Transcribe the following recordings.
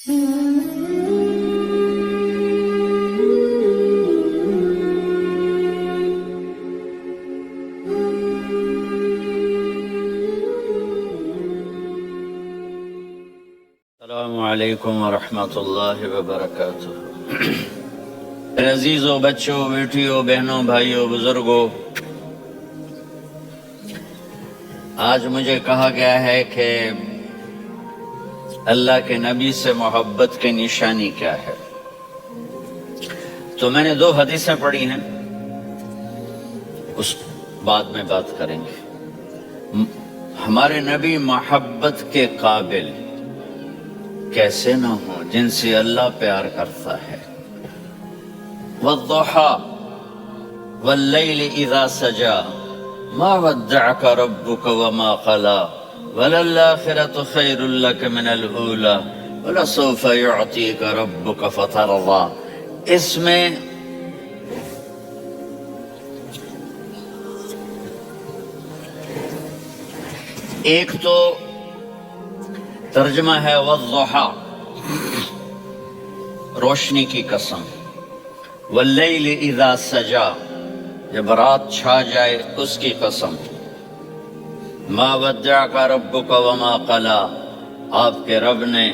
السلام علیکم ورحمۃ اللہ وبرکاتہ۔ عزیزوں، بچوں، بیٹیوں، بہنوں، بھائیوں، بزرگوں، آج مجھے کہا گیا ہے کہ اللہ کے نبی سے محبت کی نشانی کیا ہے، تو میں نے 2 حدیثیں پڑھی ہیں، اس بعد میں بات کریں گے۔ ہمارے نبی محبت کے قابل کیسے نہ ہوں جن سے اللہ پیار کرتا ہے۔ والضحى واللیل اذا سجا ما ودعك ربك وما قلى وللآخرة خیر لك من الأولى ولسوف يعطيك ربك فترضى۔ اس میں ایک تو ترجمہ ہے والضحى، روشنی کی قسم، واللیل اذا سجا، جب رات چھا جائے اس کی قسم، ما ودعک ربک وما قلی، آپ کے رب نے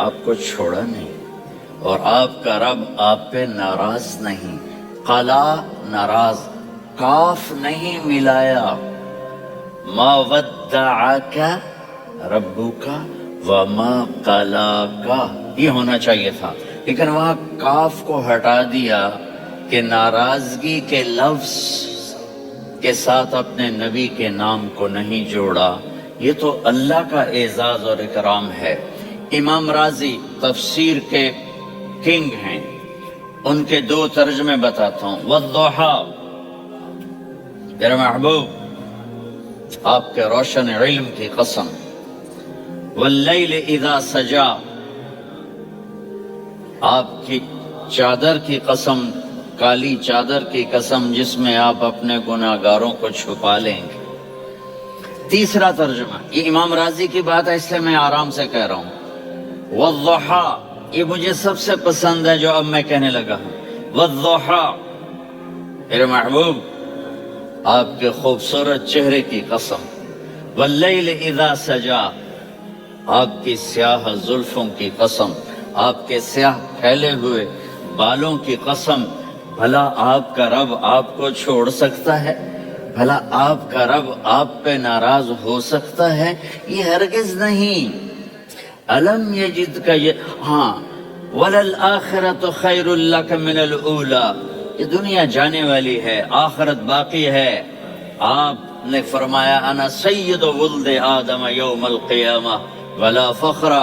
آپ کو چھوڑا نہیں اور آپ کا رب آپ پہ ناراض نہیں۔ قلا ناراض، کاف نہیں ملایا، ما ودعک ربک وما قلاک یہ ہونا چاہیے تھا، لیکن وہاں کاف کو ہٹا دیا کہ ناراضگی کے لفظ کے ساتھ اپنے نبی کے نام کو نہیں جوڑا۔ یہ تو اللہ کا اعزاز اور اکرام ہے۔ امام رازی تفسیر کے کنگ ہیں، ان کے 2 ترجمے بتاتا ہوں۔ والضحى، میرے محبوب آپ کے روشن علم کی قسم، واللیل اذا سجا، آپ کی چادر کی قسم، کالی چادر کی قسم جس میں آپ اپنے گناہگاروں کو چھپا لیں گے۔ تیسرا ترجمہ، یہ امام راضی کی بات ہے اس لیے میں آرام سے کہہ رہا ہوں۔ والضحى، یہ مجھے سب سے پسند ہے جو اب میں کہنے لگا ہوں۔ والضحى، میرے محبوب آپ کے خوبصورت چہرے کی قسم، واللیل اذا سجا، آپ کی سیاہ زلفوں کی قسم، آپ کے سیاہ پھیلے ہوئے بالوں کی قسم، بھلا آپ کا رب آپ کو چھوڑ سکتا ہے؟ بھلا آپ کا رب آپ پہ ناراض ہو سکتا ہے؟ یہ ہرگز نہیں۔ الم یجد کا یہ، ہاں، وللآخرۃ خیر لک من الاولی، یہ دنیا جانے والی ہے، آخرت باقی ہے۔ آپ نے فرمایا انا سید ولد آدم یوم القیامہ ولا فخر،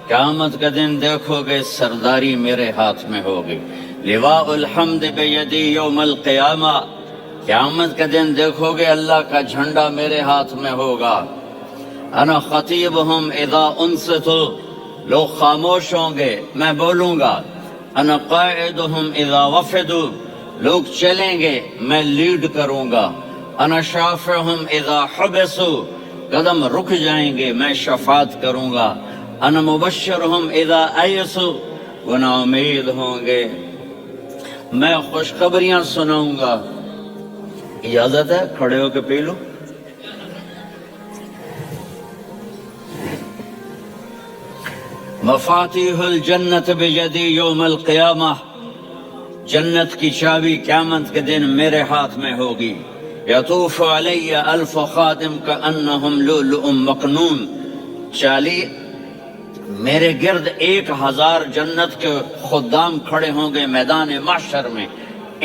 قیامت کا دن دیکھو گے سرداری میرے ہاتھ میں ہوگی۔ لواء الحمد بیدی یوم القیامہ، قیامت کا دن دیکھو گے اللہ کا جھنڈا میرے ہاتھ میں ہوگا۔ انا خطیبہم اذا انصتوا، لوگ خاموش ہوں گے میں بولوں گا۔ انا قائدہم اذا وفدوا، لوگ چلیں گے میں لیڈ کروں گا۔ انا شافعہم اذا حبسوا، قدم رک جائیں گے میں شفاعت کروں گا۔ انا مبشرہم اذا ایسوا، وہ نا امید ہوں گے میں خوشخبریاں سناؤں گا۔ اجازت ہے کھڑے ہو کے پی لو۔ مفاتیح الجنت بیدی یوم القیامہ، جنت کی چابی قیامت کے دن میرے ہاتھ میں ہوگی۔ یطوف علی الف خادم کانہم لؤلؤ مکنون، چالی میرے گرد 1000 جنت کے خدام کھڑے ہوں گے میدان محشر میں۔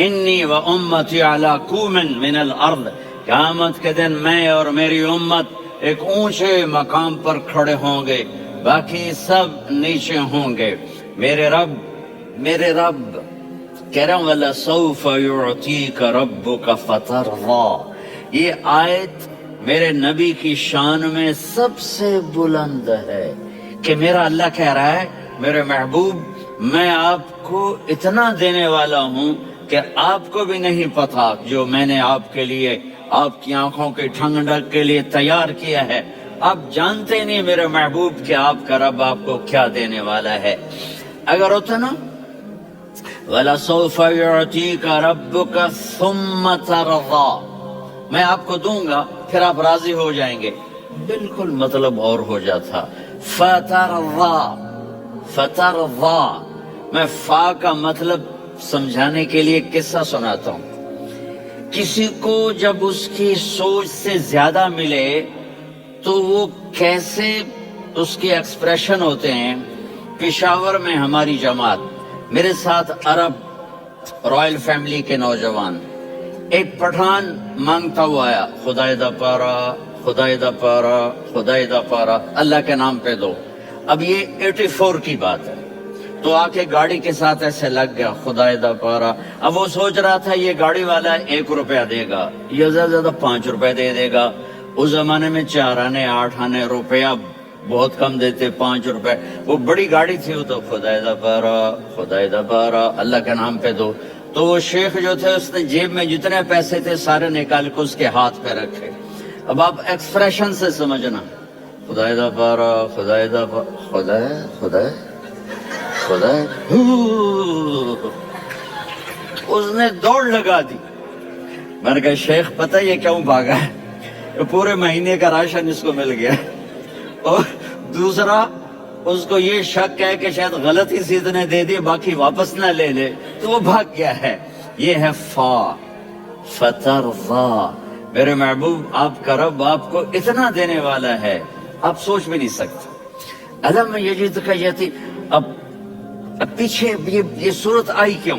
انی و امتی علی کوم من الارض، قیامت کے دن میں اور میری امت ایک اونچے مقام پر کھڑے ہوں گے، باقی سب نیچے ہوں گے۔ میرے رب کہہ رہا ہوں وَلَسَوْفَ يُعْطِيكَ رَبُّكَ فَتَرْضَىٰ، یہ آیت میرے نبی کی شان میں سب سے بلند ہے کہ میرا اللہ کہہ رہا ہے میرے محبوب میں آپ کو اتنا دینے والا ہوں کہ آپ کو بھی نہیں پتا جو میں نے آپ کے لیے، آپ کی آنکھوں کی ٹھنڈک کے لیے تیار کیا ہے، آپ جانتے نہیں میرے محبوب کہ آپ کا رب آپ کو کیا دینے والا ہے. اگر ہوتا نا وَلَسَوْفَ يُعْطِيكَ رَبُّكَ ثُمَّ تَرْضَىٰ، میں آپ کو دوں گا پھر آپ راضی ہو جائیں گے، بالکل مطلب اور ہو جاتا. فَتَرْضَىٰ، میں فا کا مطلب سمجھانے کے لیے قصہ سناتا ہوں. کسی کو جب اس کی سوچ سے زیادہ ملے تو وہ کیسے اس کے ایکسپریشن ہوتے ہیں. پشاور میں ہماری جماعت، میرے ساتھ عرب رائل فیملی کے نوجوان، ایک پٹھان مانگتا ہوا آیا، خدائے دا پارا، خدائے دا پارا، خدائے دا پارا، اللہ کے نام پہ دو. اب یہ 84 کی بات ہے. تو آ کے گاڑی کے ساتھ ایسے لگ گیا، خدائے دا پارا. اب وہ سوچ رہا تھا یہ گاڑی والا 1 روپیہ دے گا یا زیادہ زیادہ 5 روپے دے دے گا. اس زمانے میں 4 آنے 8 آنے روپیہ بہت کم دیتے، 5 روپے. وہ بڑی گاڑی تھی، وہ تو خدائے دا پارا، خدائے دا پارا، اللہ کے نام پہ دو. تو وہ شیخ جو تھے اس نے جیب میں جتنے پیسے تھے سارے نکال کے اس کے ہاتھ پہ رکھے. اب آپ ایکسپریشن سے سمجھنا، خدائے دا پارا، خدائے دا پارا، خدائے خدائے خدائے. اس نے دوڑ لگا دی. میں نے کہا شیخ پتہ یہ کیوں بھاگا ہے؟ پورے مہینے کا راشن اس کو مل گیا. اور دوسرا اس کو یہ شک ہے کہ شاید غلط ہی چیز نے دے دی، باقی واپس نہ لے لے، تو وہ بھاگ گیا ہے. یہ ہے فا، فترضا. میرے محبوب آپ کا رب آپ کو اتنا دینے والا ہے آپ سوچ بھی نہیں سکتے. علم یجدک یتی. اب پیچھے یہ صورت آئی کیوں؟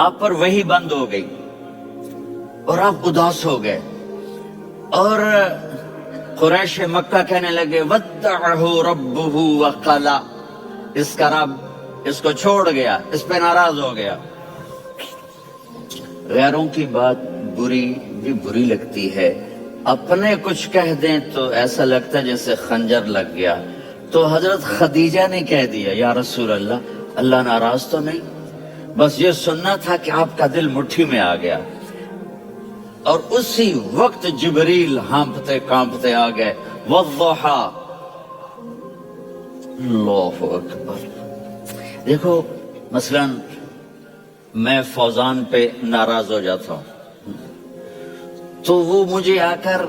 آپ پر وحی بند ہو گئی اور آپ اداس ہو گئے، اور قریش مکہ کہنے لگے وَدَّعَهُ رَبُّهُ وَقَلَا، اس کا رب اس کو چھوڑ گیا، اس پہ ناراض ہو گیا. غیروں کی بات بری لگتی ہے، اپنے کچھ کہہ دیں تو ایسا لگتا ہے جیسے خنجر لگ گیا. تو حضرت خدیجہ نے کہہ دیا یا رسول اللہ، اللہ ناراض تو نہیں؟ بس یہ سننا تھا کہ آپ کا دل مٹھی میں آ گیا. اور اسی وقت جبریل ہانپتے کانپتے آ گئے. والضحیٰ، اللہ اکبر. دیکھو مثلا میں فوزان پہ ناراض ہو جاتا ہوں تو وہ مجھے آ کر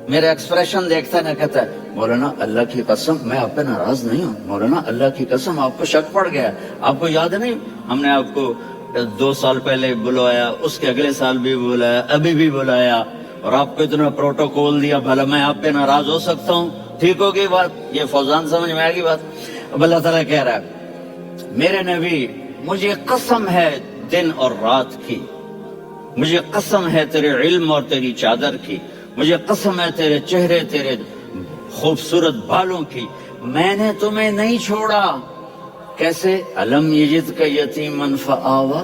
میرے ایکسپریشن دیکھتا ہے، نہ کہتا ہے مولانا اللہ کی قسم میں آپ پہ ناراض نہیں ہوں، مولانا اللہ کی قسم آپ کو شک پڑ گیا، آپ کو یاد نہیں ہم نے آپ کو 2 سال پہلے بلوایا، اس کے اگلے سال بھی بلایا، ابھی بھی بلایا، اور آپ کو اتنا پروٹوکول دیا، بھلا میں آپ پہ ناراض ہو سکتا ہوں؟ ٹھیک ہوگی بات؟ یہ فوزان سمجھ میں آئے گی بات. اب اللہ تعالیٰ کہہ رہا ہے میرے نبی مجھے قسم ہے دن اور رات کی، مجھے قسم ہے تیرے علم اور تیری چادر کی، مجھے قسم ہے تیرے چہرے تیرے خوبصورت بالوں کی، میں نے تمہیں نہیں چھوڑا. کیسے؟ علم یجدک یتیما فآویٰ،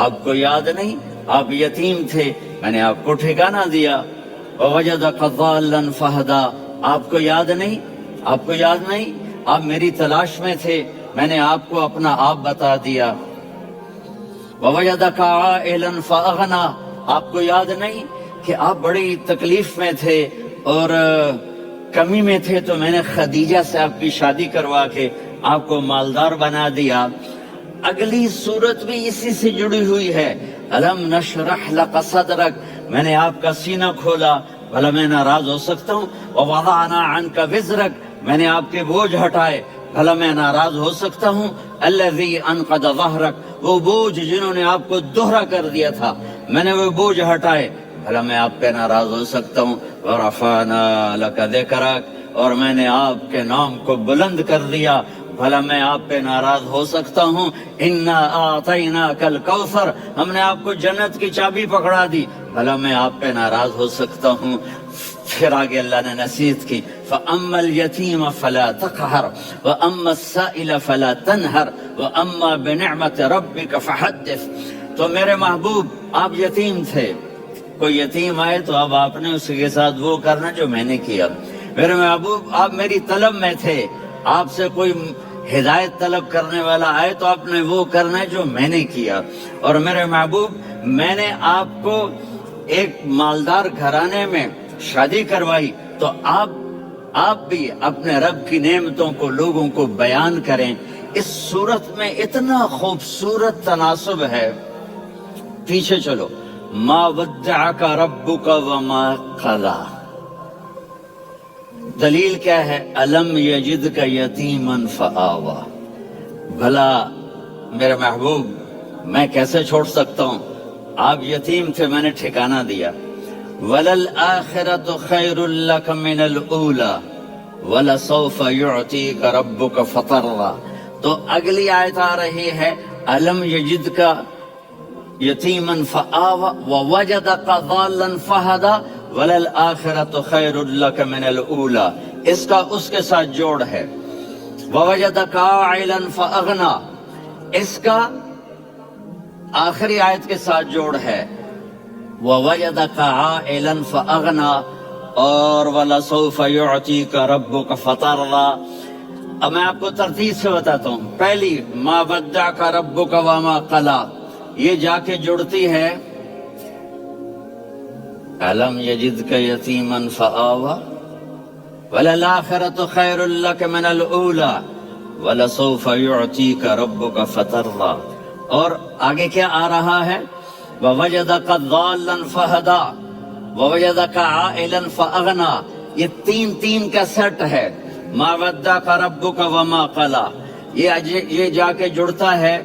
آپ کو یاد نہیں آپ یتیم تھے، میں نے آپ کو ٹھکانہ دیا. ووجدک ضالا فہدیٰ، آپ کو یاد نہیں آپ کو یاد نہیں آپ میری تلاش میں تھے، میں نے آپ کو اپنا آپ بتا دیا. ووجدک عائلا فاغنیٰ، آپ کو یاد نہیں کہ آپ بڑی تکلیف میں تھے اور کمی میں تھے تو میں نے خدیجہ سے آپ کی شادی کروا کے آپ کو مالدار بنا دیا. اگلی صورت بھی اسی سے جڑی ہوئی ہے. الم نشرح لک صدرک، میں نے آپ کا سینہ کھولا، بھلا میں ناراض ہو سکتا ہوں؟ ووضعنا عنک وزرک، میں نے آپ کے بوجھ ہٹائے، بھلا میں ناراض ہو سکتا ہوں؟ الذی انقض ظہرک، وہ بوجھ جنہوں نے آپ کو دوہرا کر دیا تھا، میں نے وہ بوجھ ہٹائے، بھلا میں آپ پہ ناراض ہو سکتا ہوں؟ ورفعنا لک ذکرک، اور میں نے آپ کے نام کو بلند کر دیا، بھلا میں آپ پہ ناراض ہو سکتا ہوں؟ انا اعطیناک الکوثر، ہم نے آپ کو جنت کی چابی پکڑا دی، بھلا میں آپ پہ ناراض ہو سکتا ہوں؟ پھر آگے اللہ نے نصیحت کی، فَأَمَّا الْيَتِيمَ فَلَا تَقْهَرْ وَأَمَّا السَّائِلَ فَلَا تَنْهَرْ وَأَمَّا بِنِعْمَةِ رَبِّكَ فَحَدِّثْ. تو میرے محبوب آپ یتیم تھے، کوئی یتیم آئے تو اب آپ نے اس کے ساتھ وہ کرنا جو میں نے کیا. میرے محبوب آپ میری طلب میں تھے، آپ سے کوئی ہدایت طلب کرنے والا آئے تو آپ نے وہ کرنا ہے جو میں نے کیا. اور میرے محبوب میں نے آپ کو ایک مالدار گھرانے میں شادی کروائی تو آپ بھی اپنے رب کی نعمتوں کو لوگوں کو بیان کریں. اس صورت میں اتنا خوبصورت تناسب ہے. پیچھے چلو. ما ودعک ربک وما قلی. دلیل کیا ہے؟ الم یجدک یتیما فآوی. بھلا میرے محبوب میں کیسے چھوڑ سکتا ہوں؟ آپ یتیم تھے، میں نے ٹھکانہ دیا. وَلَلْآخِرَةُ خَيْرٌ لَكَ مِنَ الْأُولَى وَلَسَوْفَ يُعْتِيكَ رَبُّكَ فَتَرْضَىٰ. تو اگلی آیت آ رہی ہے الم یجدک یتیما فآوی ووجدک ضالا فہدی وَلَلْآخِرَةُ خَيْرٌ لَكَ مِنَ الْأُولَى. اس کا اس کے ساتھ جوڑ ہے. وَوَجَدَكَ عَائِلًا فَأَغْنَىٰ. اس کا آخری آیت کے ساتھ جوڑ ہے. وَوَجَدَكَ عَائِلًا فَأَغْنَىٰ اور وَلَسَوْفَ يُعْتِيكَ رَبُّكَ فَتَرْضَىٰ. اب میں آپ کو ترتیب سے بتاتا ہوں. پہلی مَا وَدَّعَكَ رَبُّكَ وَمَا قَلَىٰ، یہ جا کے جڑتی ہے أَلَمْ يَجِدْكَ يَتِيمًا فَآوَىٰ وَلَلْآخِرَةُ خَيْرٌ لَكَ مِنَ الْأُولَىٰ وَلَسَوْفَ يُعْتِيكَ رَبُّكَ فَتَرْضَىٰ. اور آگے کیا آ رہا ہے؟ وَوَجَدَكَ ضَالًّا فَهَدَىٰ وَوَجَدَكَ عَائِلًا فَأَغْنَىٰ. یہ تین کا سیٹ ہے. مَا وَدَّعَكَ رَبُّكَ وَمَا قَلَىٰ. یہ جا کے جڑتا ہے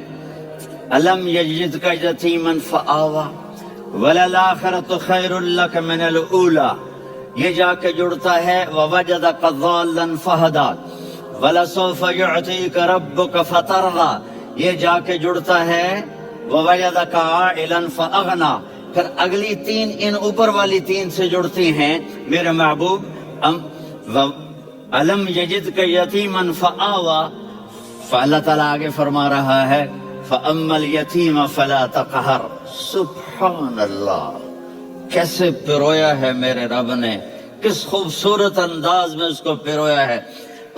أَلَمْ يَجِدْكَ يَتِيمًا فَآوَىٰ وَلَلْآخِرَةُ خَيْرٌ لَكَ مِنَ الْأُولَىٰ. یہ جا کے جڑتا ہے وَوَجَدَكَ ضَالًّا فَهَدَىٰ وَلَسَوْفَ يُعْتِيكَ رَبُّكَ فَتَرْضَىٰ. یہ جا کے جڑتا ہے وَوَجَدَكَ عَائِلًا فَأَغْنَىٰ. پھر اگلی تین ان اوپر والی تین سے جڑتی ہیں میرے محبوب. أَلَمْ يَجِدْكَ يَتِيمًا فَآوَىٰ. فاللہ تعالیٰ آگے فرما رہا ہے فَأَمَّا الْيَتِيمَ فَلَا تَقْهَرْ. سبحان اللہ، کیسے پرویا ہے میرے رب نے، کس خوبصورت انداز میں اس کو پرویا ہے.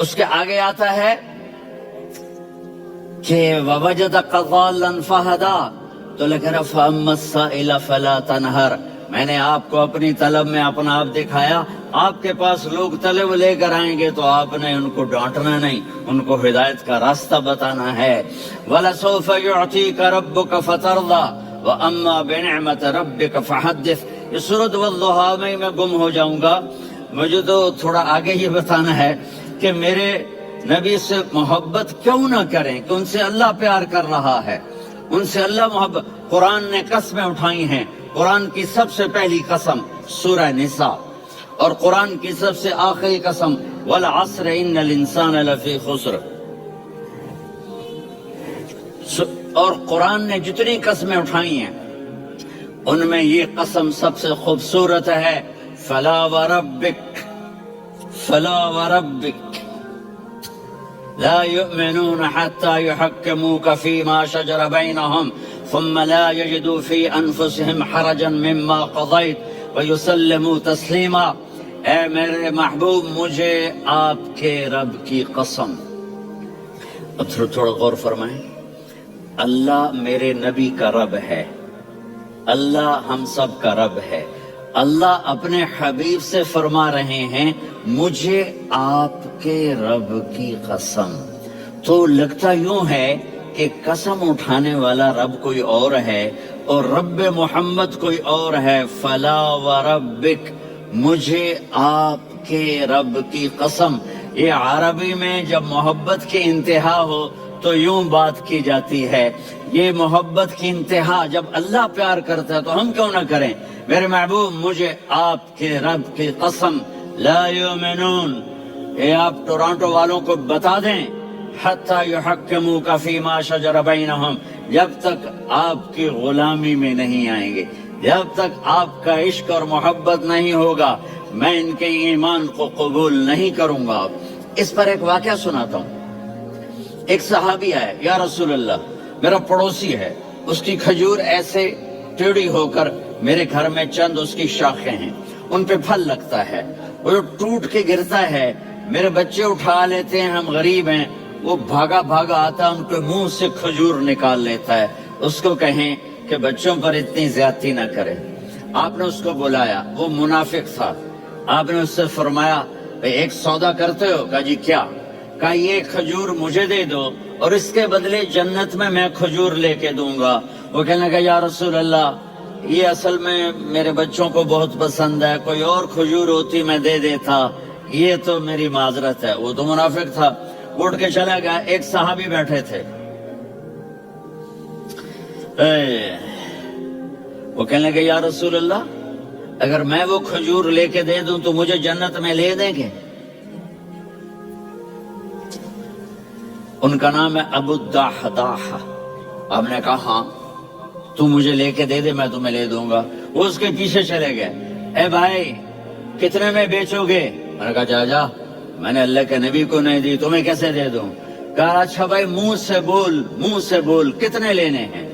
اس کے آگے آتا ہے کہ وَوَجَدَكَ ضَالًّا فَهَدَىٰ. تو لکھ رہا فَأَمَّا السَّائِلَ فَلَا تَنْهَرْ. میں نے آپ کو اپنی طلب میں اپنا آپ دکھایا. آپ کے پاس لوگ طلب لے کر آئیں گے تو آپ نے ان کو ڈانٹنا نہیں، ان کو ہدایت کا راستہ بتانا ہے. وَلَسَوْفَ يُعْتِيكَ رَبُّكَ فَتَرْضَىٰ وَأَمَّا بِنِعْمَةِ رَبِّكَ فَحَدِّثْ. یہ سورۃ والضحیٰ میں گم ہو جاؤں گا. مجھے تو تھوڑا آگے یہ بتانا ہے کہ میرے نبی سے محبت کیوں نہ کریں کہ ان سے اللہ پیار کر رہا ہے، ان سے اللہ محبت. قرآن نے قسمیں اٹھائی ہیں. قرآن کی سب سے پہلی قسم سورہ نساء اور قرآن کی سب سے آخری قسم والعصر ان الانسان لفی خسر. اور قرآن نے جتنی قسمیں اٹھائی ہیں ان میں یہ قسم سب سے خوبصورت ہے. فلا وربک فلا وربک لا يؤمنون حتى يحكموك فيما شجر بينهم ثم لا يجدوا في أنفسهم حرجا مما قضيت ويسلموا تسليما. اے میرے محبوب مجھے آپ کے رب کی قسم. اب تھوڑا غور فرمائیں. اللہ میرے نبی کا رب ہے، اللہ ہم سب کا رب ہے. اللہ اپنے حبیب سے فرما رہے ہیں مجھے آپ کے رب کی قسم. تو لگتا یوں ہے کہ قسم اٹھانے والا رب کوئی اور ہے اور رب محمد کوئی اور ہے. فلا وربک مجھے آپ کے رب کی قسم. یہ عربی میں جب محبت کی انتہا ہو تو یوں بات کی جاتی ہے. یہ محبت کی انتہا جب اللہ پیار کرتا ہے تو ہم کیوں نہ کریں. میرے محبوب مجھے آپ کے رب کی قسم لا یؤمنون. یہ آپ ٹورانٹو والوں کو بتا دیں حتی یحکموک فیما شجر بینہم، جب تک آپ کی غلامی میں نہیں آئیں گے، جب تک آپ کا عشق اور محبت نہیں ہوگا میں ان کے ایمان کو قبول نہیں کروں گا. اس پر ایک واقعہ سناتا ہوں. ایک صحابی آئے، یا رسول اللہ میرا پڑوسی ہے، اس کی کھجور ایسے ٹیڑھی ہو کر میرے گھر میں چند اس کی شاخیں ہیں، ان پہ پھل لگتا ہے، وہ ٹوٹ کے گرتا ہے، میرے بچے اٹھا لیتے ہیں، ہم غریب ہیں، وہ بھاگا بھاگا آتا ان کے منہ سے کھجور نکال لیتا ہے. اس کو کہیں کہ بچوں پر اتنی زیادتی نہ کرے. آپ نے اس کو بلایا، وہ منافق تھا، آپ نے اس سے فرمایا ایک سودا کرتے ہو؟ کہا جی کیا؟ کہا یہ کھجور مجھے دے دو اور اس کے بدلے جنت میں کھجور لے کے دوں گا۔ وہ کہنے لگا یا رسول اللہ یہ اصل میں میرے بچوں کو بہت پسند ہے، کوئی اور کھجور ہوتی میں دے دیتا، یہ تو میری معذرت ہے۔ وہ تو منافق تھا، اٹھ کے چلا گیا۔ ایک صحابی بیٹھے تھے، وہ کہنے لگے یا رسول اللہ اگر میں وہ کھجور لے کے دے دوں تو مجھے جنت میں لے دیں گے؟ ان کا نام ہے ابو الدحداح۔ آپ نے کہا ہاں تو مجھے لے کے دے دے میں تمہیں لے دوں گا۔ وہ اس کے پیچھے چلے گئے، اے بھائی کتنے میں بیچو گے؟ میں نے کہا جا جا، میں نے اللہ کے نبی کو نہیں دی، تمہیں کیسے دے دوں؟ کہا اچھا بھائی منہ سے بول کتنے لینے ہیں؟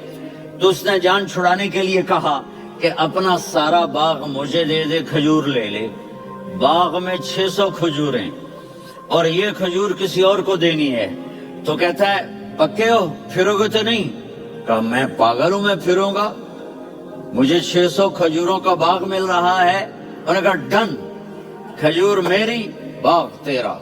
تو اس نے جان چھڑانے کے لیے کہا کہ اپنا سارا باغ مجھے دے دے، کھجور لے لے۔ باغ میں 600 کھجوریں اور یہ کھجور کسی اور کو دینی ہے۔ تو کہتا ہے پکے ہو، پھرو گے تو نہیں؟ کہا میں پاگل ہوں، میں پھروں گا؟ مجھے 600 کھجوروں کا باغ مل رہا ہے۔ انہوں نے کہا ڈن، کھجور میری باغ تیرا۔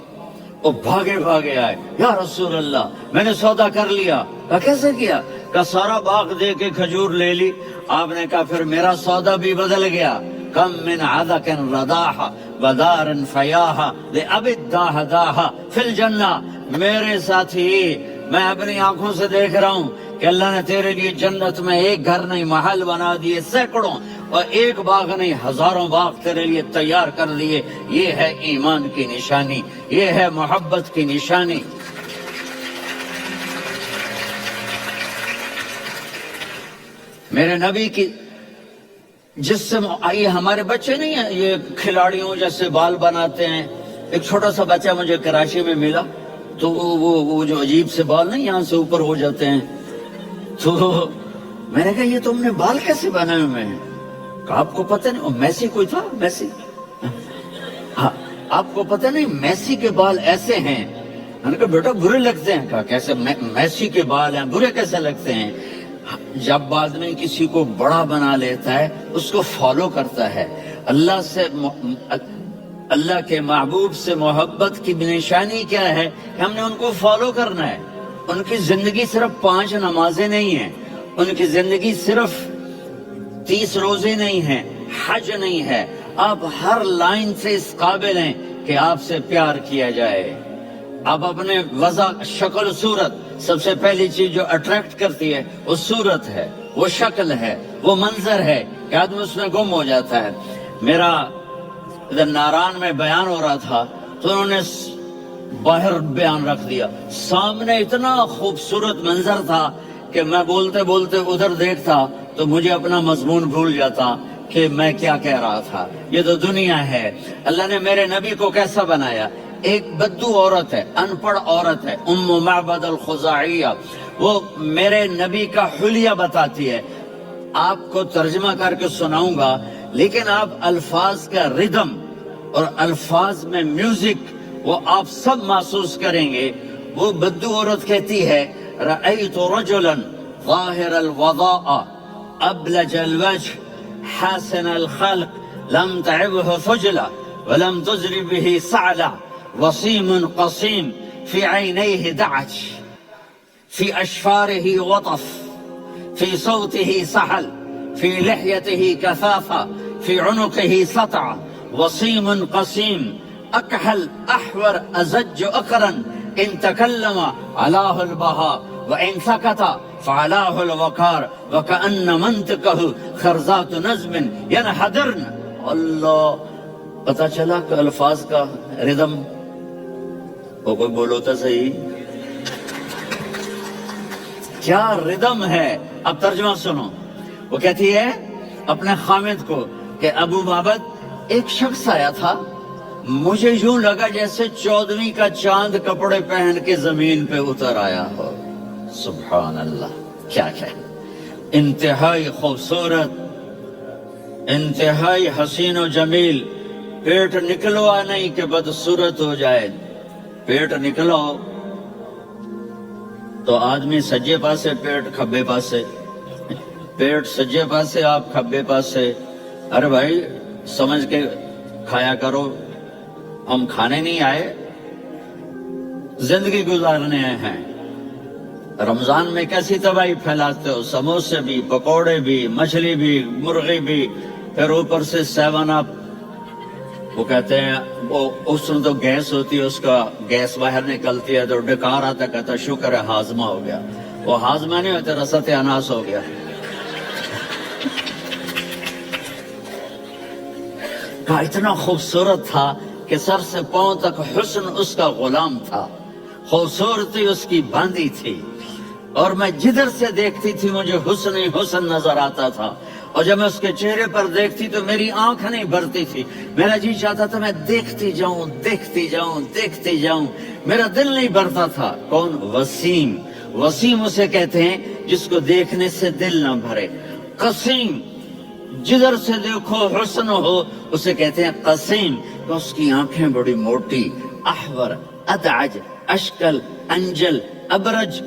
وہ بھاگے آئے، یا رسول اللہ میں نے سودا کر لیا۔ کہا کیسے کیا؟ کہا سارا باغ دے کے کھجور لے لی۔ آپ نے کہا پھر میرا سودا بھی بدل گیا۔ کم من عدق رداح ودار فیاح لأبی الدحداح فی الجنہ۔ میرے ساتھی میں اپنی آنکھوں سے دیکھ رہا ہوں کہ اللہ نے تیرے لیے جنت میں ایک گھر نہیں محل بنا دیے سینکڑوں، اور ایک باغ نہیں ہزاروں باغ تیرے لیے تیار کر دیے۔ یہ ہے ایمان کی نشانی، یہ ہے محبت کی نشانی۔ میرے نبی کی جس سے آئیے ہمارے بچے نہیں ہیں یہ کھلاڑیوں جیسے بال بناتے ہیں۔ ایک چھوٹا سا بچہ مجھے کراچی میں ملا، تو وہ جو عجیب سے بال نہیں یہاں سے اوپر ہو جاتے ہیں، تو میں نے کہا یہ تم نے بال کیسے بنائے ہوئے ہیں؟ کہا آپ کو پتہ نہیں، میسی کوئی تھا میسی؟ ہاں آپ کو پتہ نہیں میسی کے بال ایسے ہیں؟ میں نے کہا بیٹا برے لگتے ہیں۔ کہا کیسے؟ میسی کے بال ہیں برے کیسے لگتے ہیں؟ جب آدمی کسی کو بڑا بنا لیتا ہے اس کو فالو کرتا ہے۔ اللہ کے محبوب سے محبت کی نشانی کیا ہے کہ ہم نے ان کو فالو کرنا ہے۔ ان کی زندگی صرف 5 نمازیں نہیں ہیں، ان کی زندگی صرف 30 روزے نہیں ہیں، حج نہیں ہے۔ آپ ہر لائن سے اس قابل ہیں کہ آپ سے پیار کیا جائے۔ آپ اپنے وضع شکل صورت، سب سے پہلی چیز جو اٹریکٹ کرتی ہے وہ صورت ہے، وہ شکل ہے، وہ منظر ہے کہ آدمی اس میں گم ہو جاتا ہے۔ میرا ادھر ناران میں بیان ہو رہا تھا تو انہوں نے باہر بیان رکھ دیا، سامنے اتنا خوبصورت منظر تھا کہ میں بولتے بولتے ادھر دیکھتا تو مجھے اپنا مضمون بھول جاتا کہ میں کیا کہہ رہا تھا۔ یہ تو دنیا ہے۔ اللہ نے میرے نبی کو کیسا بنایا؟ ایک بدو عورت ہے، ان پڑھ عورت ہے، ام معبد الخزاعیہ، وہ میرے نبی کا حلیہ بتاتی ہے۔ آپ کو ترجمہ کر کے سناؤں گا، لیکن آپ الفاظ کا ردم اور الفاظ میں میوزک وہ آپ سب محسوس کریں گے۔ وہ بدو عورت کہتی ہے رأیت رجلا ظاہر الوضاء ابلج الوجه حسن الخلق لم تعبه فجلة ولم تزر به سعلة وصيم قصيم في عينيه دعج في أشفاره وطف في صوته سحل في لحيته كثافة في عنقه سطع وصيم قصيم أكحل أحور أزج أقرا إن تكلم علاه البهاء وإن سكت فعلاه الوقار وكأن منطقه خرزات نظم ينحدرن۔ اللہ پتا چلا کہ الفاظ کا ردم وہ کوئی بولو تو صحیح کیا ردم ہے۔ اب ترجمہ سنو، وہ کہتی ہے اپنے خامد کو کہ ابو معبد ایک شخص آیا تھا، مجھے یوں لگا جیسے 14ویں کا چاند کپڑے پہن کے زمین پہ اتر آیا ہو۔ سبحان اللہ، کیا انتہائی خوبصورت، انتہائی حسین و جمیل۔ پیٹ نکلوا نہیں کہ بدصورت ہو جائے، پیٹ نکلو تو آدمی سجے پاسے پیٹ کھبے پاسے، پیٹ سجے پاسے آپ کھبے پاسے۔ ارے بھائی سمجھ کے کھایا کرو، ہم کھانے نہیں آئے، زندگی گزارنے آئے ہیں۔ رمضان میں کیسی تباہی پھیلاتے ہو، سموسے بھی، پکوڑے بھی، مچھلی بھی، مرغی بھی، پھر اوپر سے 7 اپ۔ وہ کہتے ہیں وہ اس میں تو گیس ہوتی ہے، اس کا گیس باہر نکلتی ہے تو ڈکار آتا، کہتا شکر ہے ہاضمہ ہو گیا۔ وہ ہاضمہ نہیں ہوتا، رسط اناس ہو گیا۔ کہا اتنا خوبصورت تھا کہ سر سے پاؤں تک حسن اس کا غلام تھا، خوبصورتی اس کی باندھی تھی، اور میں جدھر سے دیکھتی تھی مجھے حسن ہی حسن نظر آتا تھا، اور جب میں اس کے چہرے پر دیکھتی تو میری آنکھ نہیں بھرتی تھی، میرا جی چاہتا تھا میں دیکھتی جاؤں دیکھتی جاؤں دیکھتی جاؤں، میرا دل نہیں بھرتا تھا۔ کون؟ وسیم۔ وسیم اسے کہتے ہیں جس کو دیکھنے سے دل نہ بھرے۔ قسیم، جدھر سے دیکھو حسن ہو، اسے کہتے ہیں قسیم، کہ اس کی آنکھیں بڑی موٹی، احور، ادعج، اشکل، انجل، ابرج،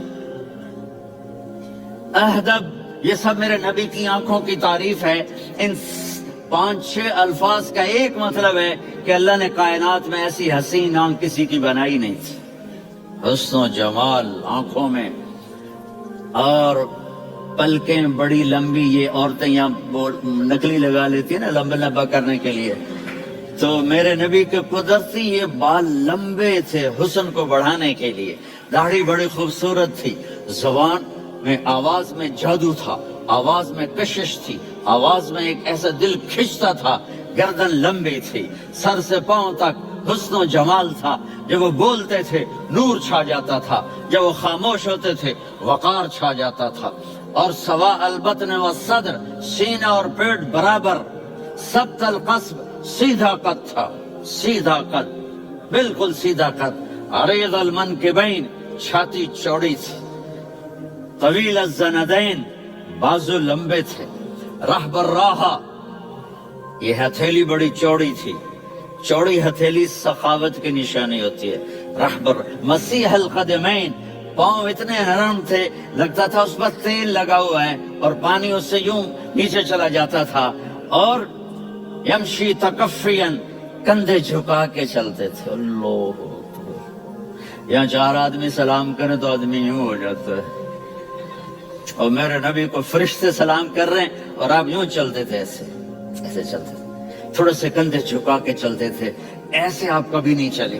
اہدب، یہ سب میرے نبی کی آنکھوں کی تعریف ہے۔ ان 5-6 الفاظ کا ایک مطلب ہے کہ اللہ نے کائنات میں ایسی حسین آنکھ کسی کی بنائی نہیں تھی۔ حسن و جمال آنکھوں میں، اور پلکیں بڑی لمبی، یہ عورتیں یہاں نکلی لگا لیتی ہیں نا لمبا لمبا کرنے کے لیے، تو میرے نبی کے قدرتی یہ بال لمبے تھے حسن کو بڑھانے کے لیے، داڑھی بڑی خوبصورت تھی، زبان میں آواز میں جادو تھا، آواز میں کشش تھی، آواز میں ایک ایسا دل کھنچتا تھا، گردن لمبی تھی، سر سے پاؤں تک حسن و جمال تھا، جب وہ بولتے تھے نور چھا جاتا تھا، جب وہ خاموش ہوتے تھے وقار چھا جاتا تھا، اور سوا البطن و صدر، سینہ اور پیٹ برابر، سبت القصب، سیدھا قد تھا، سیدھا قد، بالکل سیدھا قد، عریض المنکبین، چھاتی چوڑی تھی، طویل الزندین، بازو لمبے تھے، رحب الراحہ، یہ ہتھیلی بڑی چوڑی تھی، چوڑی ہتھیلی سخاوت کی نشانی ہوتی ہے، رحب مسیح القدمین، پاؤں اتنے نرم تھے لگتا تھا اس پر تیل لگا ہوا ہے، اور پانی اس سے یوں نیچے چلا جاتا تھا، اور یمشی تکفین، کندھے جھکا کے چلتے تھے۔ اللہ، یہاں 4 آدمی سلام کریں تو آدمی یوں ہو جاتا ہے، اور میرے نبی کو فرشتے سلام کر رہے ہیں اور آپ یوں چلتے تھے، ایسے ایسے چلتے تھے، تھوڑے سے کندھے جھکا کے چلتے تھے، ایسے آپ کبھی نہیں چلے۔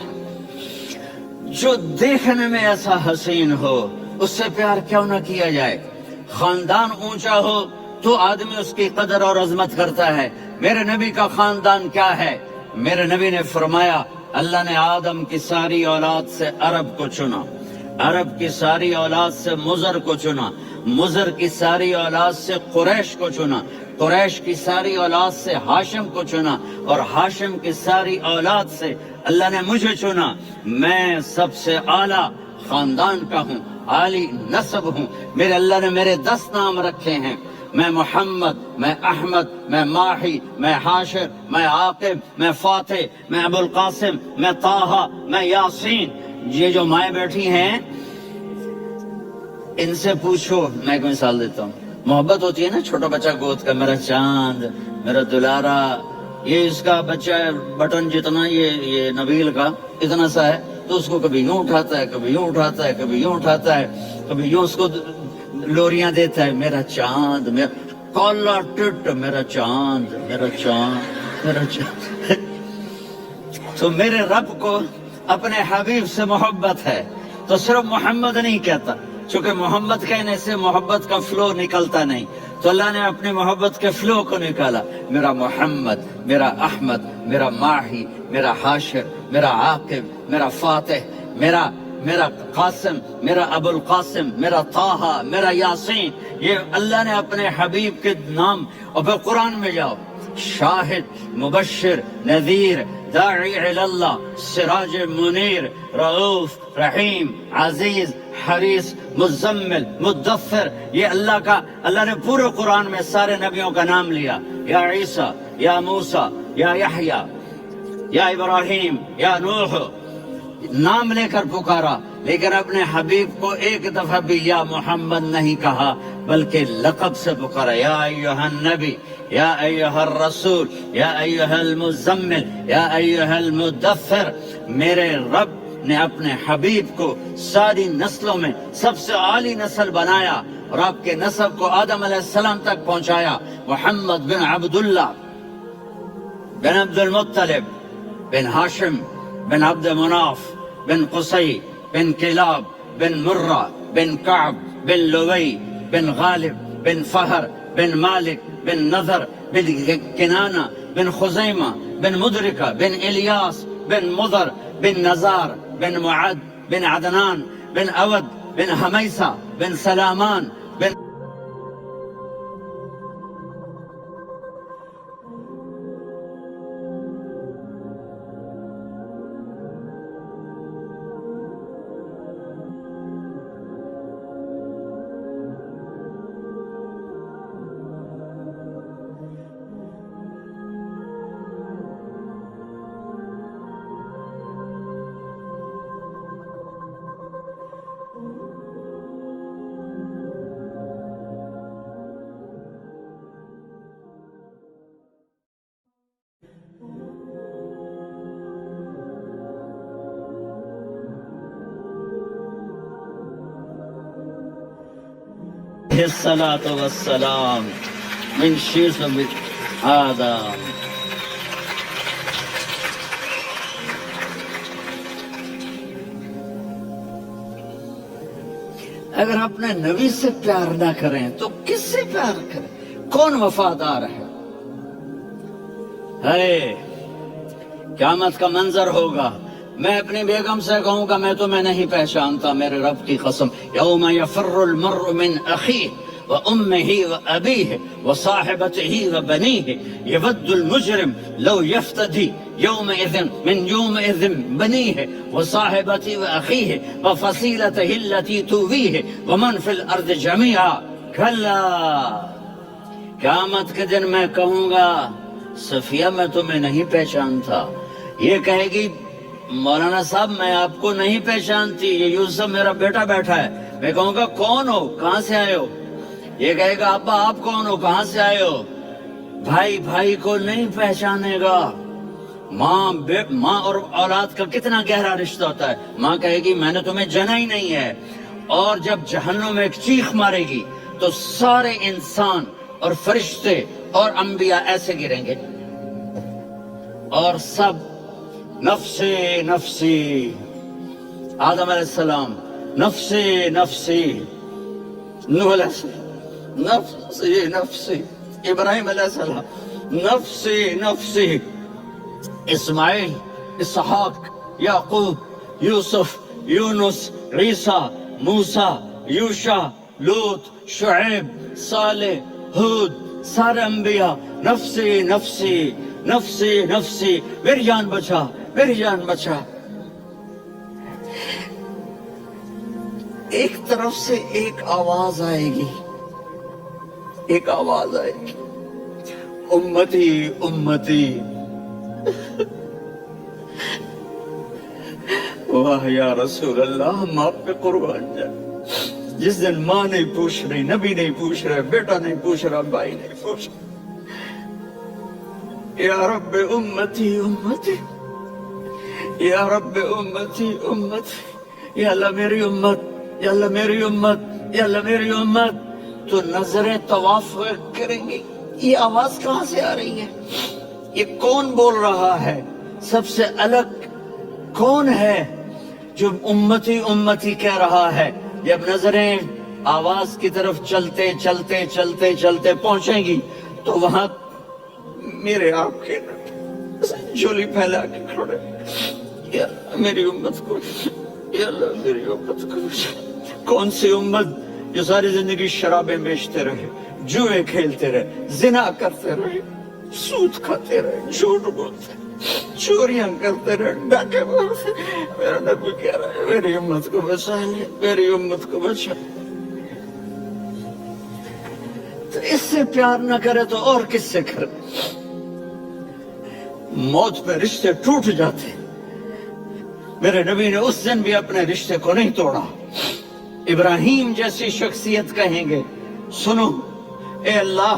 جو دیکھنے میں ایسا حسین ہو اس سے پیار کیوں نہ کیا جائے؟ خاندان اونچا ہو تو آدمی اس کی قدر اور عظمت کرتا ہے۔ میرے نبی کا خاندان کیا ہے؟ میرے نبی نے فرمایا اللہ نے آدم کی ساری اولاد سے عرب کو چنا، عرب کی ساری اولاد سے مضر کو چنا، مضر کی ساری اولاد سے قریش کو چنا، قریش کی ساری اولاد سے ہاشم کو چنا، اور ہاشم کی ساری اولاد سے اللہ نے مجھے چنا۔ میں سب سے اعلیٰ خاندان کا ہوں، عالی نسب ہوں، میرے اللہ نے میرے 10 نام رکھے ہیں، میں محمد، میں احمد، میں ماہی، میں حاشر، میں عاقب، میں فاتح، میں ابو القاسم، میں طٰہٰ، میں یاسین۔ یہ جو مائیں بیٹھی ہیں ان سے پوچھو، میں ایک مثال دیتا ہوں، محبت ہوتی ہے نا چھوٹا بچہ گود کا، میرا چاند، میرا دلارا، یہ اس کا بچہ بٹن جتنا یہ نبیل کا اتنا سا ہے، تو اس کو کبھی یوں اٹھاتا ہے، کبھی یوں اٹھاتا ہے، کبھی یوں اٹھاتا ہے، کبھی یوں اس کو لوریاں دیتا ہے، میرا چاند، میرا کالا ٹٹ، میرا چاند، میرا چاند، میرا چاند۔ تو میرے رب کو اپنے حبیب سے محبت ہے تو صرف محمد نہیں کہتا، چونکہ محمد کہنے سے محبت کا فلو نکلتا نہیں، تو اللہ نے اپنی محبت کے فلو کو نکالا، میرا محمد، میرا احمد، میرا ماہی، میرا حاشر، میرا عاقب، میرا فاتح، میرا قاسم، میرا ابو القاسم، میرا طٰہٰ، میرا یاسین، یہ اللہ نے اپنے حبیب کے نام۔ اور پھر قرآن میں جاؤ، شاہد، مبشر، نذیر، داعی اللہ، سراج منیر، رؤوف، رحیم، عزیز، حریص، مزمل، مدثر، یہ اللہ نے پورے قرآن میں سارے نبیوں کا نام لیا، یا عیسیٰ، یا موسیٰ، یا یحییٰ، یا ابراہیم، یا نوح، نام لے کر پکارا، لیکن اپنے حبیب کو ایک دفعہ بھی یا محمد نہیں کہا بلکہ لقب سے پکارا، یا ایھا النبی، یا ایھا الرسول یا ایھا المزمل یا ایھا المدثر، میرے رب نے اپنے حبیب کو ساری نسلوں میں سب سے عالی نسل بنایا اور آپ کے نسب کو آدم علیہ السلام تک پہنچایا۔ محمد بن عبداللہ بن عبد المطلب بن ہاشم بن عبد مناف بن قصی بن کلاب بن مرہ بن کعب بن لوی بن غالب بن فہر بن مالک بن نضر بن کنانہ بن خزیمہ بن مدرکہ بن الیاس بن مضر بن نزار بن معد بن عدنان بن اود بن حمیسہ بن سلامان بن الصلاة والسلام من شیصب آدم۔ اگر اپنے نبی سے پیار نہ کریں تو کس سے پیار کریں؟ کون وفادار ہے؟ قیامت کا منظر ہوگا، میں اپنی بیگم سے کہوں گا میں تمہیں نہیں پہچانتا، میرے رب کی قسم، یوم یفر المرء من اخیہ وامہ وابیہ وصاحبتہ وبنیہ یود المجرم لو یفتدی یومئذ من یومئذ بنیہ وصاحبتہ واخیہ وفصیلتہ التی تؤویہ ومن فی الارض جمیعا کلا۔ قیامت کے دن میں کہوں گا صفیہ میں تمہیں نہیں پہچانتا، یہ کہے گی مولانا صاحب میں آپ کو نہیں پہچانتی، یہ یوسف میرا بیٹا بیٹھا ہے۔ میں کہوں گا کون ہو، کہاں سے آئے ہو؟ یہ کہے گا ابا آپ کون ہو، کہاں سے آئے ہو؟ بھائی بھائی کو نہیں پہچانے گا۔ ماں اور اولاد کا کتنا گہرا رشتہ ہوتا ہے۔ ماں کہے گی میں نے تمہیں جنا ہی نہیں ہے، اور جب جہنم میں ایک چیخ مارے گی تو سارے انسان اور فرشتے اور انبیاء ایسے گریں گے اور سب نفسی نفسی، آدم علیہ السلام نفسی نفسی، نوح علیہ السلام نفسی نفسی، ابراہیم علیہ السلام نفسی نفسی، اسماعیل، اسحاق، یعقوب، یوسف، یونس، عیسیٰ، موسیٰ، یوشع، لوط، شعیب، صالح، ہود، سارے انبیاء نفسی نفسی نفسی نفسی، میری جان بچا میری جان بچا۔ ایک طرف سے ایک آواز آئے گی، ایک آواز آئے گی، امتی امتی۔ واہ یا رسول اللہ، ہم آپ پہ قربان جائیں۔ جس دن ماں نہیں پوچھ رہی، نبی نہیں پوچھ رہے، بیٹا نہیں پوچھ رہا، بھائی نہیں پوچھ رہا، یا رب امتی امتی، یا رب امتی امتی، یا اللہ میری امت، یا اللہ میری امت، یا اللہ میری امت۔ تو نظریں طواف کریں گے، یہ آواز کہاں سے آ رہی ہے؟ یہ کون بول رہا ہے؟ سب سے الگ کون ہے جو امتی امتی کہہ رہا ہے؟ جب نظریں آواز کی طرف چلتے چلتے چلتے چلتے پہنچیں گی تو وہاں میرے آپ کے جھولی پھیلا کے کھڑے، یا اللہ میری امت کو، یا اللہ میری امت کو۔ کون سی امت جو ساری زندگی شرابیں بیچتے رہے، جوئے کھیلتے رہے، زنا کرتے رہے، سود کھاتے رہے، جھوٹ بولتے، چوریاں کرتے رہے، ڈاکے مارتے۔ میرا نبی کہہ رہا ہے میری امت کو بچا لے، میری امت کو بچا۔ تو اس سے پیار نہ کرے تو اور کس سے کرے؟ موت پہ رشتے ٹوٹ جاتے، میرے نبی نے اس دن بھی اپنے رشتے کو نہیں توڑا۔ ابراہیم جیسی شخصیت کہیں گے سنو اے اللہ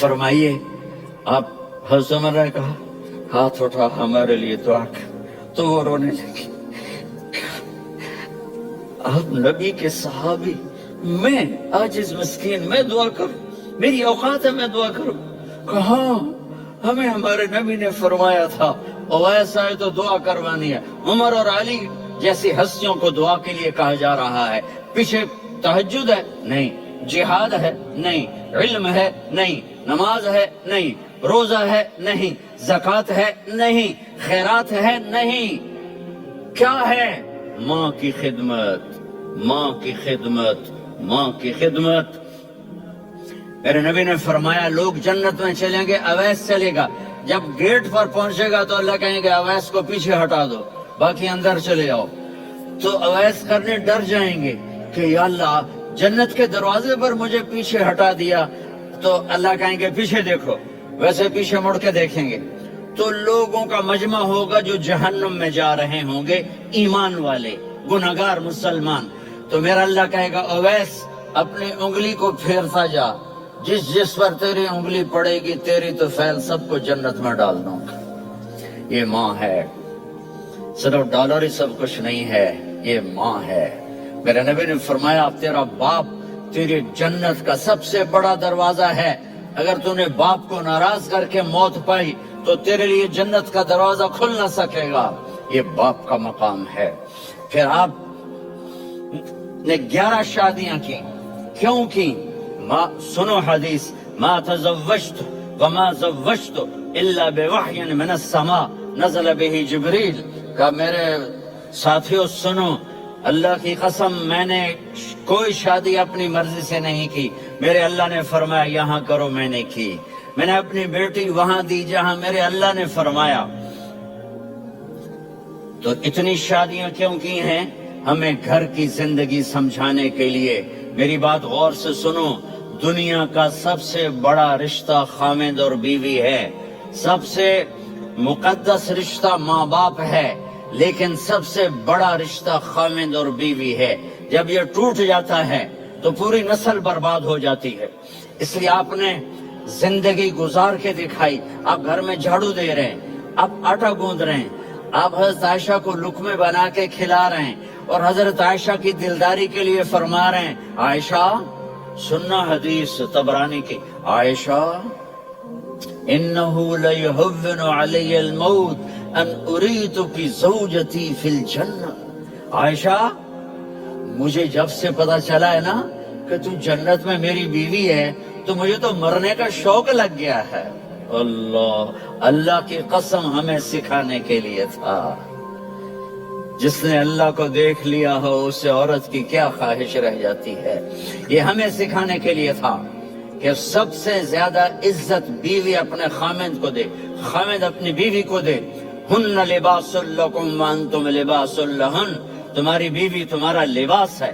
فرمائیے آپ حضرت عمر نے کہا ہاتھ اٹھا ہمارے لیے دعا کر، تو وہ رونے لگی. آپ نبی کے صحابی، میں عاجز مسکین، میں دعا کروں؟ میری اوقات ہے میں دعا کروں؟ کہاں، ہمیں ہمارے نبی نے فرمایا تھا اویس آئے تو دعا کروانی ہے. عمر اور علی جیسی ہستیوں کو دعا کے لیے کہا جا رہا ہے. پیچھے تہجد ہے؟ نہیں. جہاد ہے؟ نہیں. علم ہے؟ نہیں. نماز ہے؟ نہیں. روزہ ہے؟ نہیں. زکوٰۃ ہے؟ نہیں. خیرات ہے؟ نہیں. کیا ہے؟ ماں کی خدمت، ماں کی خدمت، ماں کی خدمت. میرے نبی نے فرمایا لوگ جنت میں چلیں گے، اویس چلے گا. جب گیٹ پر پہنچے گا تو اللہ کہیں گے اویس کو پیچھے ہٹا دو، باقی اندر چلے جاؤ. تو اویس کرنے ڈر جائیں گے کہ یا اللہ جنت کے دروازے پر مجھے پیچھے ہٹا دیا. تو اللہ کہیں گے پیچھے دیکھو، ویسے پیچھے مڑ کے دیکھیں گے تو لوگوں کا مجمع ہوگا جو جہنم میں جا رہے ہوں گے، ایمان والے، گنہگار مسلمان. تو میرا اللہ کہے گا اویس اپنی انگلی کو پھیرتا جا، جس پر تیری انگلی پڑے گی تیری تو فیل سب کو جنت میں ڈال دوں گا. یہ ماں ہے، صرف ڈالر ہی سب کچھ نہیں ہے، یہ ماں ہے. میرے نبی نے فرمایا تیرا باپ تیری جنت کا سب سے بڑا دروازہ ہے. اگر تو نے باپ کو ناراض کر کے موت پائی تو تیرے لیے جنت کا دروازہ کھل نہ سکے گا. یہ باپ کا مقام ہے. پھر آپ نے 11 شادیاں کی. کیوں کی؟ سنو حدیث، ما تزوجت وما زوجت الا بوحی من السماء نزل به جبریل. کہ میرے ساتھیوں سنو، اللہ کی قسم میں نے کوئی شادی اپنی مرضی سے نہیں کی. میرے اللہ نے فرمایا یہاں کرو، میں نے کی. میں نے اپنی بیٹی وہاں دی جہاں میرے اللہ نے فرمایا. تو اتنی شادیاں کیوں کی ہیں؟ ہمیں گھر کی زندگی سمجھانے کے لیے. میری بات غور سے سنو، دنیا کا سب سے بڑا رشتہ خاوند اور بیوی ہے. سب سے مقدس رشتہ ماں باپ ہے، لیکن سب سے بڑا رشتہ خاوند اور بیوی ہے. جب یہ ٹوٹ جاتا ہے تو پوری نسل برباد ہو جاتی ہے. اس لیے آپ نے زندگی گزار کے دکھائی. آپ گھر میں جھاڑو دے رہے ہیں، آپ آٹا گوندھ رہے ہیں، آپ حضرت عائشہ کو لقمے بنا کے کھلا رہے ہیں، اور حضرت عائشہ کی دلداری کے لیے فرما رہے ہیں عائشہ سننا حدیث طبرانی کی، عائشہ انہو لیہون علی الموت ان اریتک زوجتی فی الجنہ. عائشہ مجھے جب سے پتا چلا ہے نا کہ تو جنت میں میری بیوی ہے تو مجھے تو مرنے کا شوق لگ گیا ہے. اللہ کی قسم ہمیں سکھانے کے لیے تھا. جس نے اللہ کو دیکھ لیا ہو اسے عورت کی کیا خواہش رہ جاتی ہے. یہ ہمیں سکھانے کے لیے تھا کہ سب سے زیادہ عزت بیوی اپنے خامند کو دے، خامند اپنی بیوی کو دے. ہن لباس لکم وانتم لباس لہن، تمہاری بیوی تمہارا لباس ہے.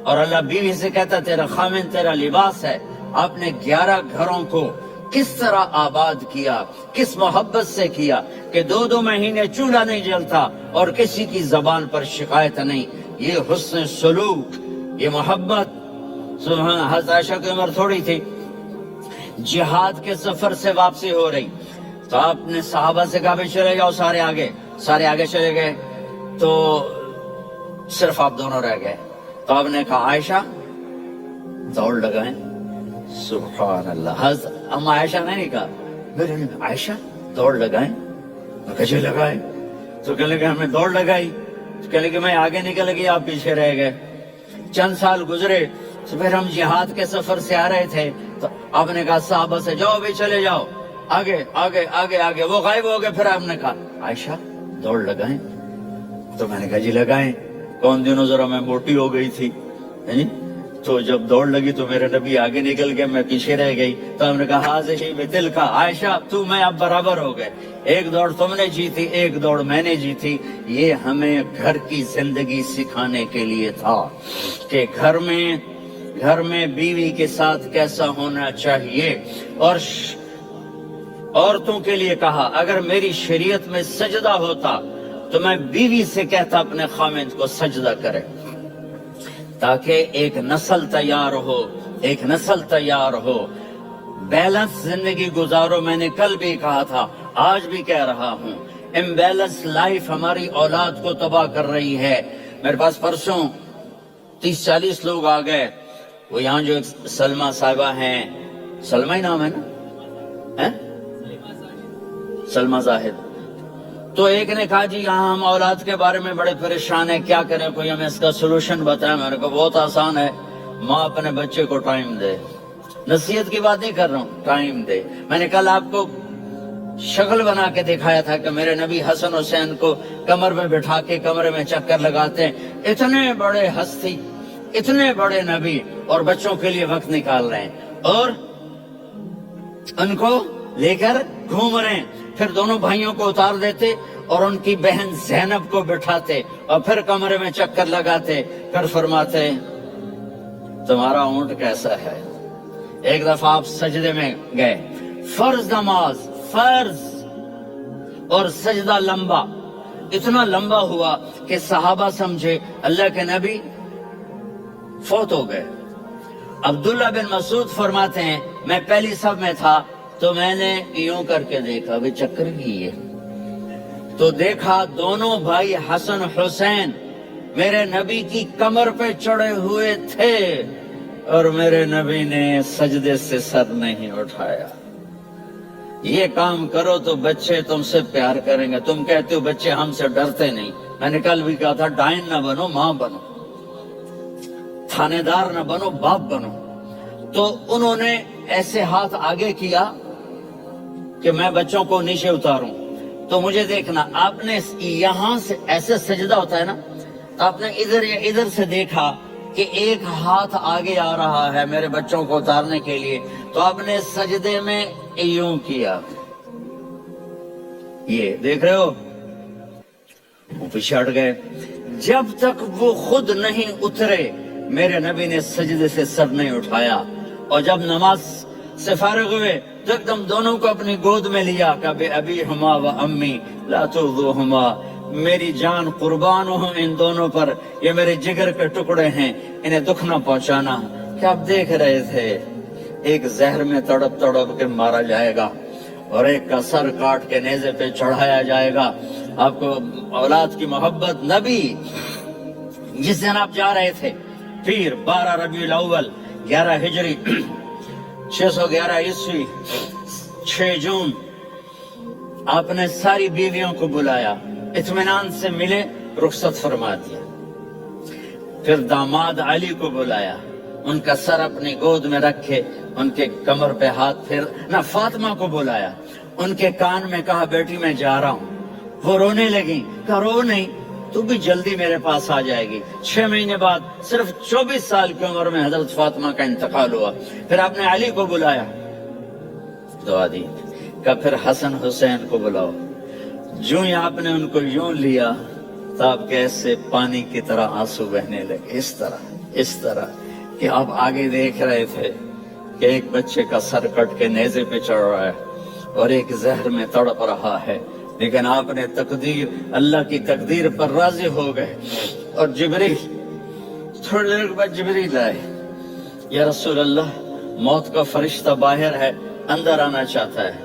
اور اللہ بیوی سے کہتا تیرا خامند تیرا لباس ہے. آپ نے 11 گھروں کو کس طرح آباد کیا، کس محبت سے کیا کہ 2 مہینے چولہا نہیں جلتا اور کسی کی زبان پر شکایت نہیں. یہ حسن سلوک، یہ محبت. سبحان. حضرت عائشہ کی عمر تھوڑی تھی، جہاد کے سفر سے واپسی ہو رہی تو آپ نے صحابہ سے کہا بھی چلے جاؤ، سارے آگے چلے گئے تو صرف آپ دونوں رہ گئے. تو آپ نے کہا عائشہ دوڑ لگائیں. سبحان اللہ. حضرت اما عائشہ نے نہیں کہا، میرے نے عائشہ دوڑ لگائیں. میں کہا لگائیں. تو کہنے لگے ہمیں دوڑ لگائی. تو کہنے لگے میں آگے نکل گئی، آپ پیچھے رہ گئے. چند سال گزرے تو پھر ہم جہاد کے سفر سے آ رہے تھے تو آپ نے کہا صحابہ سے جاؤ بھی چلے جاؤ، آگے آگے آگے آگے. وہ غائب ہو گئے. پھر آپ نے کہا عائشہ دوڑ لگائیں. تو میں نے کہا جی لگائیں. کون دنوں ذرا میں موٹی ہو گئی تھی، تو جب دوڑ لگی تو میرے نبی آگے نکل گئے، میں پیچھے رہ گئی. تو ہم نے کہا حاضر بتل کا عائشہ تو میں اب برابر ہو گئے، ایک دوڑ تم نے جیتی ایک دوڑ میں نے جیتی. یہ ہمیں گھر کی زندگی سکھانے کے لیے تھا کہ گھر میں بیوی کے ساتھ کیسا ہونا چاہیے. اور عورتوں کے لیے کہا اگر میری شریعت میں سجدہ ہوتا تو میں بیوی سے کہتا اپنے خامند کو سجدہ کرے، تاکہ ایک نسل تیار ہو. بیلنس زندگی گزارو. میں نے کل بھی کہا تھا, آج بھی کہہ رہا ہوں, امبیلنس لائف ہماری اولاد کو تباہ کر رہی ہے. میرے پاس پرسوں 30-40 لوگ آ گئے. وہ یہاں جو ایک سلمہ صاحبہ ہیں, سلمہ ہی نام ہے نا, سلمہ زاہد, تو ایک نے کہا جی یہاں ہم اولاد کے بارے میں بڑے پریشان ہیں, کیا کریں, کوئی ہمیں اس کا سولوشن بتائیں. میں نے کہا بہت آسان ہے, ماں اپنے بچے کو ٹائم دے. نصیحت کی بات نہیں کر رہا ہوں, ٹائم دے. میں نے کل آپ کو شکل بنا کے دکھایا تھا کہ میرے نبی حسن حسین کو کمر میں بٹھا کے کمرے میں چکر لگاتے ہیں. اتنے بڑے ہستی, اتنے بڑے نبی, اور بچوں کے لیے وقت نکال رہے ہیں اور ان کو لے کر گھوم رہے ہیں. پھر دونوں بھائیوں کو اتار دیتے اور ان کی بہن زینب کو بٹھاتے اور پھر کمرے میں چکر لگاتے. پھر فرماتے تمہارا اونٹ کیسا ہے. ایک دفعہ آپ سجدے میں گئے, فرض نماز, فرض, اور سجدہ لمبا, اتنا لمبا ہوا کہ صحابہ سمجھے اللہ کے نبی فوت ہو گئے. عبداللہ بن مسعود فرماتے ہیں میں پہلی صف میں تھا تو میں نے یوں کر کے دیکھا, بھی چکر کی ہے, تو دیکھا دونوں بھائی حسن حسین میرے نبی کی کمر پہ چڑھے ہوئے تھے اور میرے نبی نے سجدے سے سر نہیں اٹھایا. یہ کام کرو تو بچے تم سے پیار کریں گے. تم کہتے ہو بچے ہم سے ڈرتے نہیں. میں نے کل بھی کہا تھا ڈائن نہ بنو, ماں بنو, تھانے دار نہ بنو, باپ بنو. تو انہوں نے ایسے ہاتھ آگے کیا کہ میں بچوں کو نیچے اتاروں. تو مجھے دیکھنا, آپ نے یہاں سے ایسے سجدہ ہوتا ہے نا, آپ نے ادھر یا ادھر سے دیکھا کہ ایک ہاتھ آگے آ رہا ہے میرے بچوں کو اتارنے کے لیے, تو آپ نے سجدے میں یوں کیا. یہ دیکھ رہے ہو, وہ پیچھے ہٹ گئے. جب تک وہ خود نہیں اترے میرے نبی نے سجدے سے سر نہیں اٹھایا. اور جب نماز سے فارغ ہوئے تو ایک دم دونوں کو اپنی گود میں لیا کہ بے ابی ہما و امی لا تؤذوہما, میری جان قربان ہوں ان دونوں پر, یہ میرے جگر کے ٹکڑے ہیں, انہیں دکھ نہ پہنچانا. کیا آپ دیکھ رہے تھے ایک زہر میں تڑپ تڑپ کے مارا جائے گا اور ایک کا سر کاٹ کے نیزے پہ چڑھایا جائے گا. آپ کو اولاد کی محبت. نبی جس دن آپ جا رہے تھے پھر 12 ربیع الاول 11 ہجری 611 عیسوی 6 جون, آپ نے ساری بیویوں کو بلایا, اطمینان سے ملے, رخصت فرما دیا. پھر داماد علی کو بلایا, ان کا سر اپنی گود میں رکھے, ان کے کمر پہ ہاتھ پھر نہ. فاطمہ کو بلایا, ان کے کان میں کہا بیٹی میں جا رہا ہوں. وہ رونے لگی, کہا رو نہیں, تو بھی جلدی میرے پاس آ جائے گی. 6 مہینے بعد صرف 24 سال کی عمر میں حضرت فاطمہ کا انتقال ہوا. پھر آپ نے علی کو بلایا, دعا دی, کہ پھر حسن حسین کو بلاؤ. جو ہی آپ نے ان کو یوں لیا تو آپ کے ایسے پانی کی طرح آنسو بہنے لگے. اس طرح کہ آپ آگے دیکھ رہے تھے کہ ایک بچے کا سر کٹ کے نیزے پہ چڑھ رہا ہے اور ایک زہر میں تڑپ رہا ہے, لیکن آپ نے تقدیر, اللہ کی تقدیر پر راضی ہو گئے. اور جبریل تھوڑی دیر کے بعد جبریل آئے, یا رسول اللہ موت کا فرشتہ باہر ہے, اندر آنا چاہتا ہے.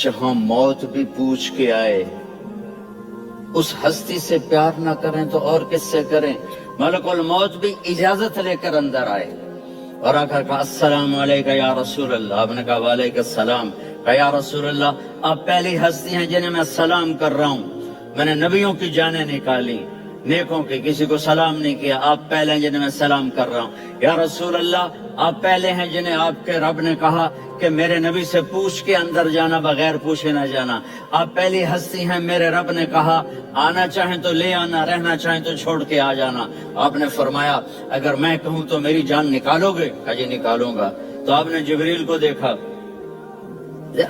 جہاں موت بھی پوچھ کے آئے, اس ہستی سے پیار نہ کریں تو اور کس سے کریں. ملک الموت بھی اجازت لے کر اندر آئے اور آقا کہا السلام علیکہ یا رسول اللہ. آپ نے کہا وعلیکم السلام. کہا یا رسول اللہ آپ پہلی ہستی ہیں جنہیں میں سلام کر رہا ہوں. میں نے نبیوں کی جانیں نکالی, نیکوں کی, کسی کو سلام نہیں کیا, آپ پہلے ہیں جنہیں میں سلام کر رہا ہوں. یا رسول اللہ آپ پہلے ہیں جنہیں آپ کے رب نے کہا کہ میرے نبی سے پوچھ کے اندر جانا, بغیر پوچھے نہ جانا. آپ پہلی ہستی ہیں, میرے رب نے کہا آنا چاہیں تو لے آنا, رہنا چاہیں تو چھوڑ کے آ جانا. آپ نے فرمایا اگر میں کہوں تو میری جان نکالو گے؟ کہا جی نکالوں گا. تو آپ نے جبریل کو دیکھا,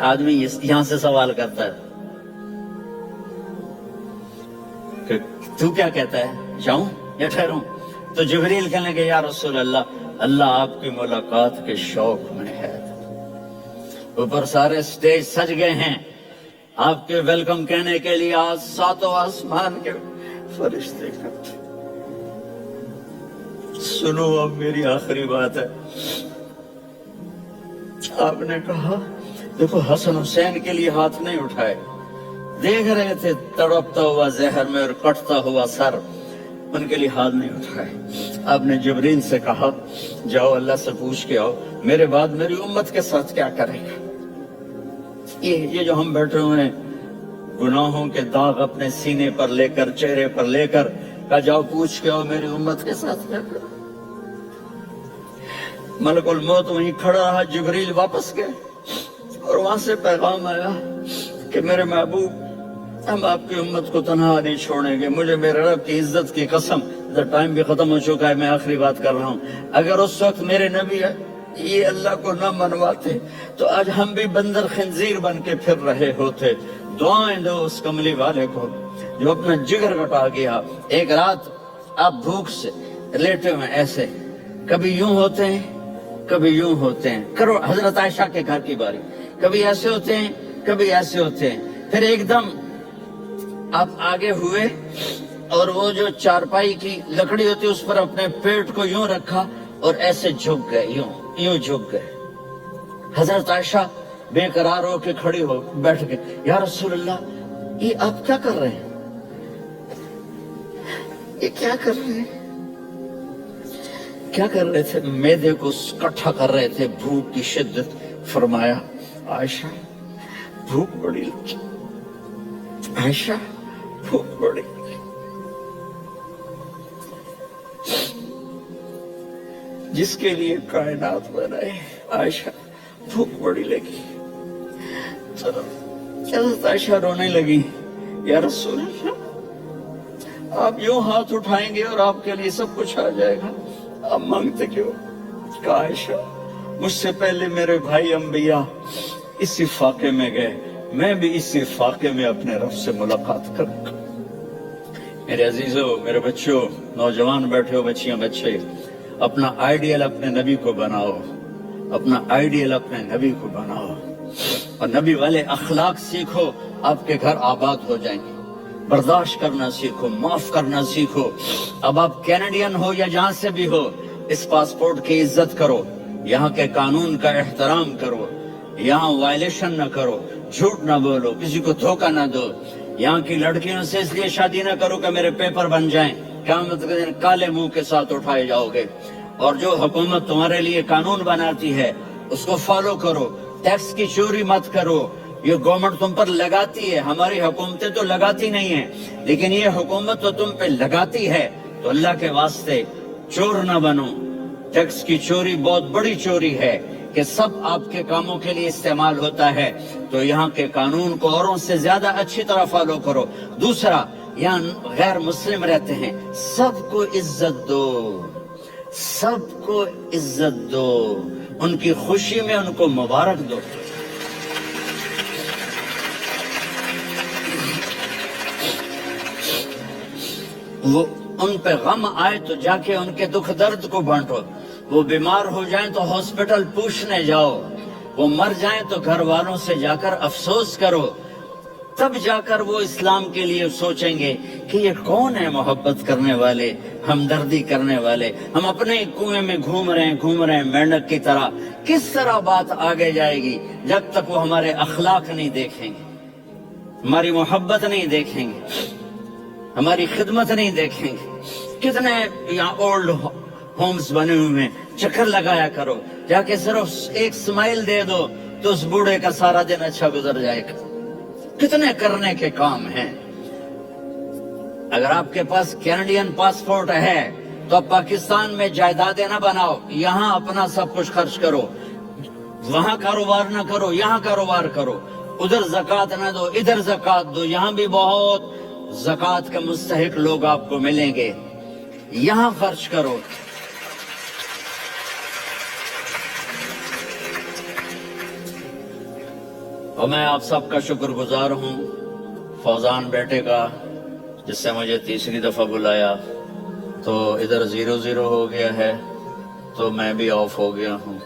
آدمی یہاں سے سوال کرتا ہے کہ تو کیا کہتا ہے, جاؤں یا ٹھہروں؟ تو جبریل کہنے لگے یا رسول اللہ, اللہ آپ کی ملاقات کے شوق میں ہے. اوپر سارے سٹیج سج گئے ہیں آپ کے ویلکم کہنے کے لیے. آج 7 آسمان کے فرشتے کرتے. سنو اب میری آخری بات ہے, آپ نے کہا دیکھو حسن حسین کے لیے ہاتھ نہیں اٹھائے، دیکھ رہے تھے تڑپتا ہوا زہر میں اور کٹتا ہوا سر، ان کے لیے ہاتھ نہیں اٹھائے۔ آپ نے جبریل سے کہا جاؤ اللہ سے پوچھ کے آؤ میرے بعد میری امت کے ساتھ کیا کرے گا۔ یہ جو ہم بیٹھے ہوئے ہیں گناہوں کے داغ اپنے سینے پر لے کر چہرے پر لے کر کہا جاؤ پوچھ کے آؤ میری امت کے ساتھ کیا کرے۔ ملک الموت وہیں کھڑا رہا، جبریل واپس گئے اور وہاں سے پیغام آیا کہ میرے محبوب ہم آپ کی امت کو تنہا نہیں چھوڑیں گے، مجھے میرے رب کی عزت کی قسم، ٹائم بھی ختم ہو چکا ہے، میں آخری بات کر رہا ہوں، اگر اس وقت میرے نبی یہ اللہ کو نہ منواتے تو آج ہم بھی بندر خنزیر بن کے پھر رہے ہوتے۔ دعائیں دو اس کملی والے کو جو اپنا جگر کٹا گیا۔ ایک رات آپ بھوک سے لیٹے ہوئے ایسے، کبھی یوں ہوتے ہیں کبھی یوں ہوتے ہیں، کرو حضرت عائشہ کے گھر کی باری، کبھی ایسے ہوتے ہیں کبھی ایسے ہوتے ہیں، پھر ایک دم آپ آگے ہوئے اور وہ جو چارپائی کی لکڑی ہوتی اس پر اپنے پیٹ کو یوں رکھا اور ایسے جھک گئے، یوں جھک گئے۔ حضرت عائشہ بے قرار ہو کے کھڑی ہو بیٹھ گئے، یا رسول اللہ یہ آپ کیا کر رہے ہیں، یہ کیا کر رہے ہیں، کیا کر رہے تھے؟ معدے کو کٹھا کر رہے تھے، بھوک کی شدت۔ فرمایا عائشہ بھوک بڑی لگی، عائشہ بھوک بڑی لگی، جس کے لیے کائنات بنائے عائشہ بھوک بڑی لگی۔ حضرت عائشہ رونے لگی، یا رسول اللہ آپ یوں ہاتھ اٹھائیں گے اور آپ کے لیے سب کچھ آ جائے گا، آپ مانگتے کیوں؟ کہا عائشہ مجھ سے پہلے میرے بھائی انبیاء اسی فاقے میں گئے، میں بھی اسی فاقے میں اپنے رب سے ملاقات کروں گا۔ میرے عزیزوں، میرے بچوں، نوجوان بیٹھے ہو، بچیاں بچے، اپنا آئیڈیل اپنے نبی کو بناؤ، اپنا آئیڈیل اپنے نبی کو بناؤ اور نبی والے اخلاق سیکھو، آپ کے گھر آباد ہو جائیں گے۔ برداشت کرنا سیکھو، معاف کرنا سیکھو۔ اب آپ کینیڈین ہو یا جہاں سے بھی ہو، اس پاسپورٹ کی عزت کرو، یہاں کے قانون کا احترام کرو، یہاں وائلیشن نہ کرو، جھوٹ نہ بولو، کسی کو دھوکہ نہ دو۔ یہاں کی لڑکیوں سے اس لیے شادی نہ کرو کہ میرے پیپر بن جائیں، قیامت کے دن کالے منہ کے ساتھ اٹھائے جاؤ گے۔ اور جو حکومت تمہارے لیے قانون بناتی ہے اس کو فالو کرو، ٹیکس کی چوری مت کرو۔ یہ گورنمنٹ تم پر لگاتی ہے، ہماری حکومتیں تو لگاتی نہیں ہیں، لیکن یہ حکومت تو تم پہ لگاتی ہے، تو اللہ کے واسطے چور نہ بنو۔ ٹیکس کی چوری بہت بڑی چوری ہے کہ سب آپ کے کاموں کے لیے استعمال ہوتا ہے، تو یہاں کے قانون کو اوروں سے زیادہ اچھی طرح فالو کرو۔ دوسرا، یہاں غیر مسلم رہتے ہیں، سب کو عزت دو، سب کو عزت دو، ان کی خوشی میں ان کو مبارک دو۔ وہ ان پہ غم آئے تو جا کے ان کے دکھ درد کو بانٹو، وہ بیمار ہو جائیں تو ہاسپٹل پوچھنے جاؤ، وہ مر جائیں تو گھر والوں سے جا کر افسوس کرو، تب جا کر وہ اسلام کے لیے سوچیں گے کہ یہ کون ہے محبت کرنے والے، ہمدردی کرنے والے۔ ہم اپنے کنویں میں گھوم رہے ہیں مینڈک کی طرح، کس طرح بات آگے جائے گی جب تک وہ ہمارے اخلاق نہیں دیکھیں گے، ہماری محبت نہیں دیکھیں گے، ہماری خدمت نہیں دیکھیں گے۔ کتنے یہاں اولڈ ہومز بنے ہوئے ہیں، چکر لگایا کرو، جا کے صرف ایک سمائل دے دو تو اس بوڑھے کا سارا دن اچھا گزر جائے گا۔ کتنے کرنے کے کام ہیں۔ اگر آپ کے پاس کینیڈین پاسپورٹ ہے تو آپ پاکستان میں جائیدادیں نہ بناؤ، یہاں اپنا سب کچھ خرچ کرو، وہاں کاروبار نہ کرو، یہاں کاروبار کرو، ادھر زکوٰۃ نہ دو، ادھر زکوٰۃ دو، یہاں بھی بہت زکوٰۃ کے مستحق لوگ آپ کو ملیں گے، یہاں خرچ کرو۔ اور میں آپ سب کا شکر گزار ہوں، فوزان بیٹے کا، جس سے مجھے تیسری دفعہ بلایا، تو ادھر 0-0 ہو گیا ہے تو میں بھی آف ہو گیا ہوں۔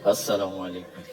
السلام علیکم۔